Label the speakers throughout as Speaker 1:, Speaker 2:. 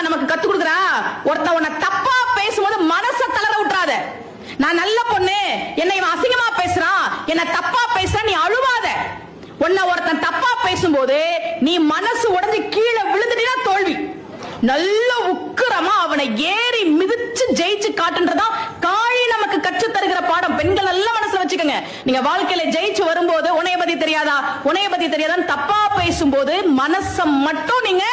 Speaker 1: நமக்கு கத்து கொடுக்குறா? ஒருத்த உன்னை தப்பா பேசும்போது மனசை தளர விட்டுறாத. நான் நல்ல பொண்ணு, என்னை இவன் அசிங்கமா பேசுறான், என்ன தப்பா பேசுறான், நீ அழுவாத. உன்னை ஒருத்தன் தப்பா பேசும்போது நீ மனசு உடைஞ்சு கீழே விழுந்துட்டீனா தோல்வி. நல்ல உக்கிரமா அவனை ஏறி மிதிச்சு ஜெயிச்சு காட்டுன்றதா காளி நமக்கு கற்று தருகிற பாடம். பெண்கள் நல்ல மனசுல வச்சுக்கோங்க. நீங்க வாழ்க்கையில ஜெயிச்சு வரும்போது உன்னைய பத்தி தெரியாதா, உன்னைய பத்தி தெரியாதான்னு தப்பா பேசும்போது மனச மட்டும் நீங்க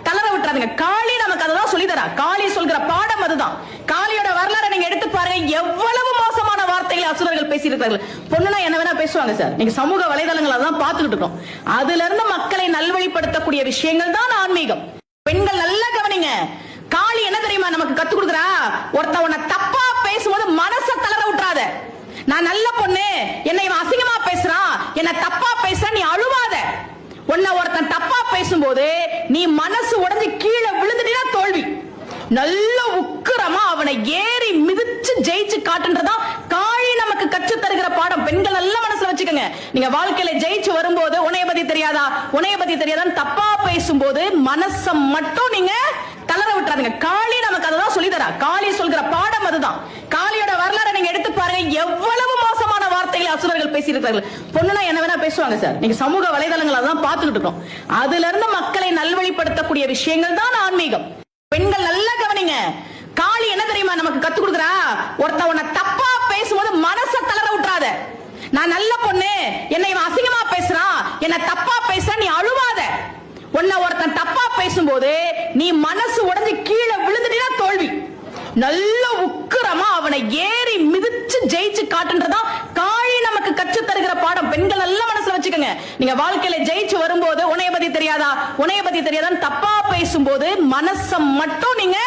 Speaker 1: தளர விட்டுறாதுங்க. காளி நமக்கு அதுதான் சொல்லி தரா. காளி சொல்கிற பாடம் அதுதான். காளியோட வரலாறை நீங்க எடுத்து பாருங்க. எவ்வளவு மோசமான வார்த்தைகளை அசுரர்கள் பேசியிருக்கிறார்கள். பொண்ணுனா என்ன வேணா பேசுவாங்க சார். நீங்க சமூக வலைதளங்கள் அதான் பார்த்துக்கிட்டு இருக்கோம். அதுல இருந்து மக்களை நல்வழிப்படுத்தக்கூடிய விஷயங்கள் தான் ஆன்மீகம். பெண்கள் நல்லா கவனிங்க. காளி என்ன தெரியுமா நமக்கு கத்து கொடுக்குறா? ஒருத்த உன்னை தப்பா பேசும்போது மனசை தளர விட்டுறாத. நான் நல்ல பொண்ணு, என்னை இவன் அசிங்கமா பேசுறான், என்ன தப்பா பேசுறான், நீ அழுவாத. உன்னை ஒருத்தன் தப்பா பேசும்போது நீ மனசு உடைஞ்சு கீழே விழுந்துட்டீனா தோல்வி. நல்ல உக்கிரமா அவனை ஏறி மிதிச்சு ஜெயிச்சு காட்டுன்றதா காளி நமக்கு கற்று தருகிற பாடம். பெண்கள் நல்ல மனசுல வச்சுக்கோங்க. நீங்க வாழ்க்கையில ஜெயிச்சு வரும்போது உன்னைய பத்தி தெரியாதா, உன்னைய பத்தி தெரியாதான்னு தப்பா பேசும்போது மனச மட்டும் நீங்க தளர விட்டுறாதுங்க. காளி நமக்கு அதுதான் சொல்லி தரா. காளி சொல்கிற பாடம் அதுதான். காளியோட வரலாறை நீங்க எடுத்து பாருங்க. எவ்வளவு மோசமான வார்த்தைகளை அசுரர்கள் பேசியிருக்கிறார்கள். பொண்ணுனா என்ன வேணா பேசுவாங்க சார். நீங்க சமூக வலைதளங்கள் அதான் பார்த்துக்கிட்டு இருக்கோம். அதுல இருந்து மக்களை நல்வழிப்படுத்தக்கூடிய விஷயங்கள் தான் ஆன்மீகம். பெண்கள் நல்லா கவனிங்க. காளி என்ன தெரியுமா நமக்கு கத்து கொடுக்குறா? ஒருத்த உன்னை தப்பா பேசும்போது மனசை தளர விட்டுறாத. நான் நல்ல பொண்ணு, என்னை இவன் அசிங்கமா பேசுறான், என்ன தப்பா பேசுறான், நீ அழுவாத. உன்னை ஒருத்தன் தப்பா பேசும்போது நீ மனசு உடைஞ்சு கீழே விழுந்துட்டீனா தோல்வி. நல்ல உக்கிரமா அவனை ஏறி மிதிச்சு ஜெயிச்சு காட்டுன்றதா காளி நமக்கு கற்று தருகிற பாடம். பெண்கள் நல்ல மனசுல வச்சுக்கோங்க. நீங்க வாழ்க்கையில ஜெயிச்சு வரும்போது உன்னைய பத்தி தெரியாதா, உன்னைய பத்தி தெரியாதான்னு தப்பா பேசும்போது மனச மட்டும் நீங்க